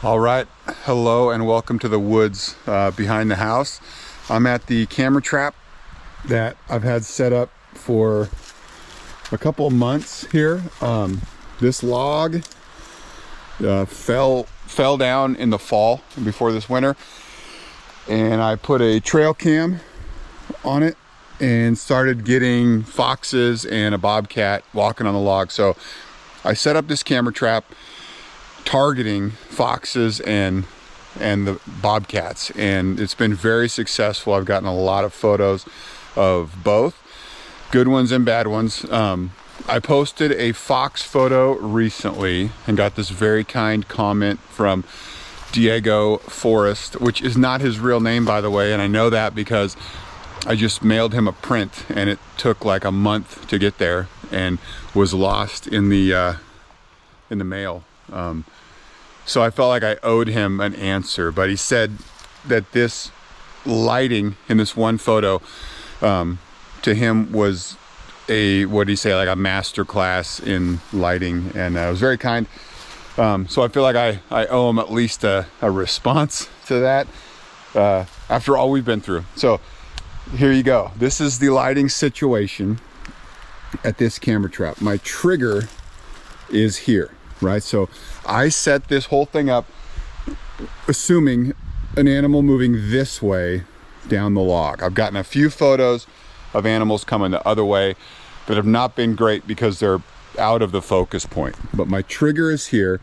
All right, hello and welcome to the woods behind the house. I'm at the camera trap that I've had set up for a couple of months here. This log fell down in the fall before this winter, and I put a trail cam on it and started getting foxes and a bobcat walking on the log. So I set up this camera trap targeting foxes and the bobcats, and it's been very successful. I've gotten a lot of photos of both, good ones and bad ones. I posted a fox photo recently and got this very kind comment from Diego Forrest, which is not his real name, by the way, and I know that because I just mailed him a print and it took like a month to get there and was lost in the mail. So I felt like I owed him an answer, but he said that this lighting in this one photo to him was what did he say, like a master class in lighting, and it was very kind. So I feel like I owe him at least a response to that after all we've been through. So here you go. This is the lighting situation at this camera trap. My trigger is here. Right, so I set this whole thing up assuming an animal moving this way down the log. I've gotten a few photos of animals coming the other way that have not been great because they're out of the focus point. But my trigger is here,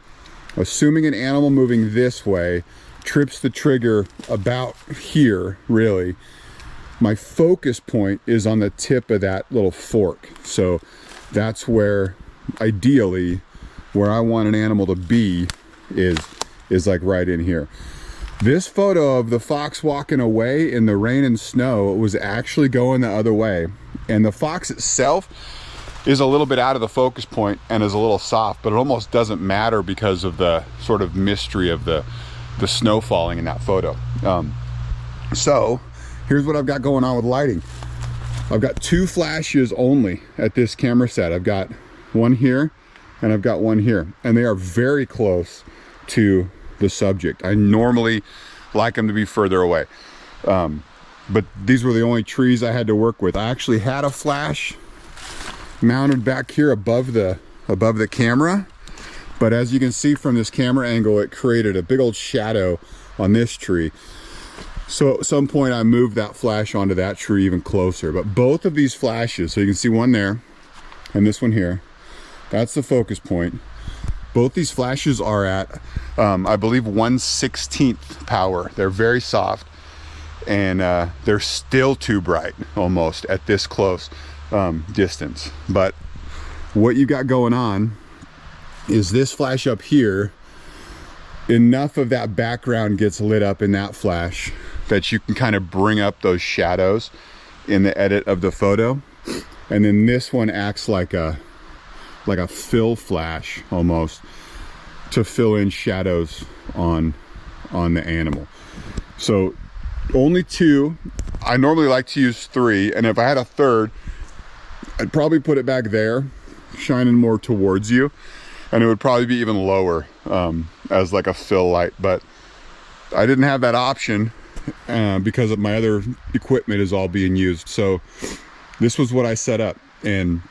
assuming an animal moving this way trips the trigger about here, really. My focus point is on the tip of that little fork. So that's where, ideally, where I want an animal to be is like right in here. This photo of the fox walking away in the rain and snow was actually going the other way. And the fox itself is a little bit out of the focus point and is a little soft, but it almost doesn't matter because of the sort of mystery of the snow falling in that photo. So here's what I've got going on with lighting. I've got two flashes only at this camera set. I've got one here and I've got one here, and they are very close to the subject. I normally like them to be further away, but these were the only trees I had to work with. I actually had a flash mounted back here above the camera, but as you can see from this camera angle, it created a big old shadow on this tree. So at some point I moved that flash onto that tree even closer. But both of these flashes, so you can see one there and this one here, that's the focus point. Both these flashes are at, I believe, 1/16th power. They're very soft, and they're still too bright almost at this close distance. But what you got going on is this flash up here, enough of that background gets lit up in that flash that you can kind of bring up those shadows in the edit of the photo. And then this one acts like a fill flash almost to fill in shadows on the animal. So only two. I normally like to use three, and if I had a third, I'd probably put it back there, shining more towards you, and it would probably be even lower as like a fill light. But I didn't have that option because of my other equipment is all being used. So this was what I set up, and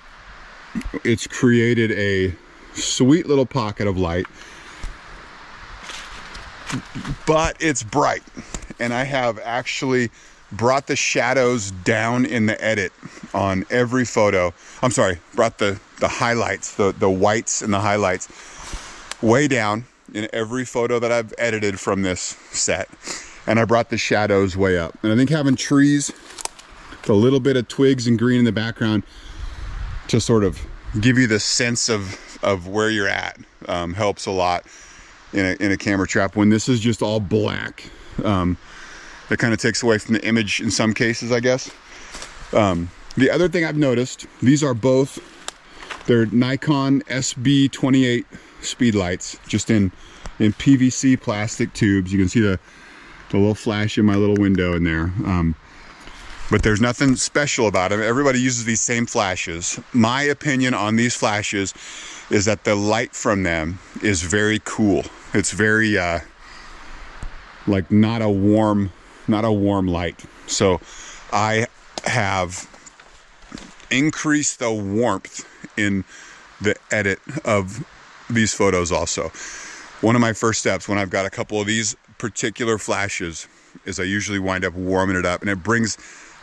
it's created a sweet little pocket of light, but it's bright. And I have actually brought the shadows down in the edit on every photo. I'm sorry, brought the highlights, the whites and the highlights way down in every photo that I've edited from this set. And I brought the shadows way up. And I think having trees, a little bit of twigs and green in the background to sort of give you the sense of where you're at helps a lot in a camera trap. When this is just all black, that kind of takes away from the image in some cases, I guess. The other thing I've noticed, these are both, they're Nikon SB28 speed lights, just in PVC plastic tubes. You can see the little flash in my little window in there. But there's nothing special about them. Everybody uses these same flashes. My opinion on these flashes is that the light from them is very cool. It's very like not a warm light. So I have increased the warmth in the edit of these photos also. One of my first steps when I've got a couple of these particular flashes is I usually wind up warming it up, and it brings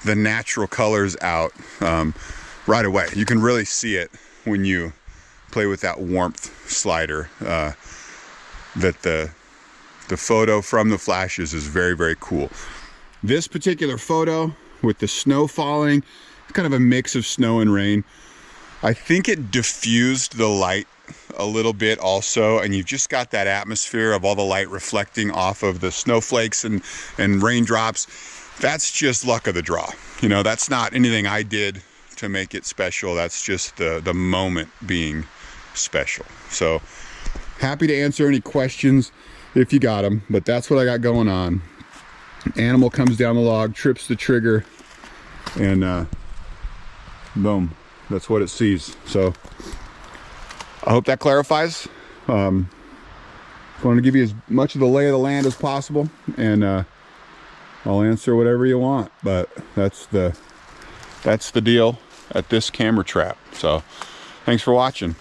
the natural colors out right away. You can really see it when you play with that warmth slider, that the photo from the flashes is very, very cool. This particular photo with the snow falling, kind of a mix of snow and rain, I think it diffused the light a little bit also, and you've just got that atmosphere of all the light reflecting off of the snowflakes and raindrops. That's just luck of the draw. You know, that's not anything I did to make it special. That's just the moment being special. So happy to answer any questions if you got them, but that's what I got going on. Animal comes down the log, trips the trigger, and boom, that's what it sees. So I hope that clarifies. I want to give you as much of the lay of the land as possible, and I'll answer whatever you want, but that's the deal at this camera trap. So thanks for watching.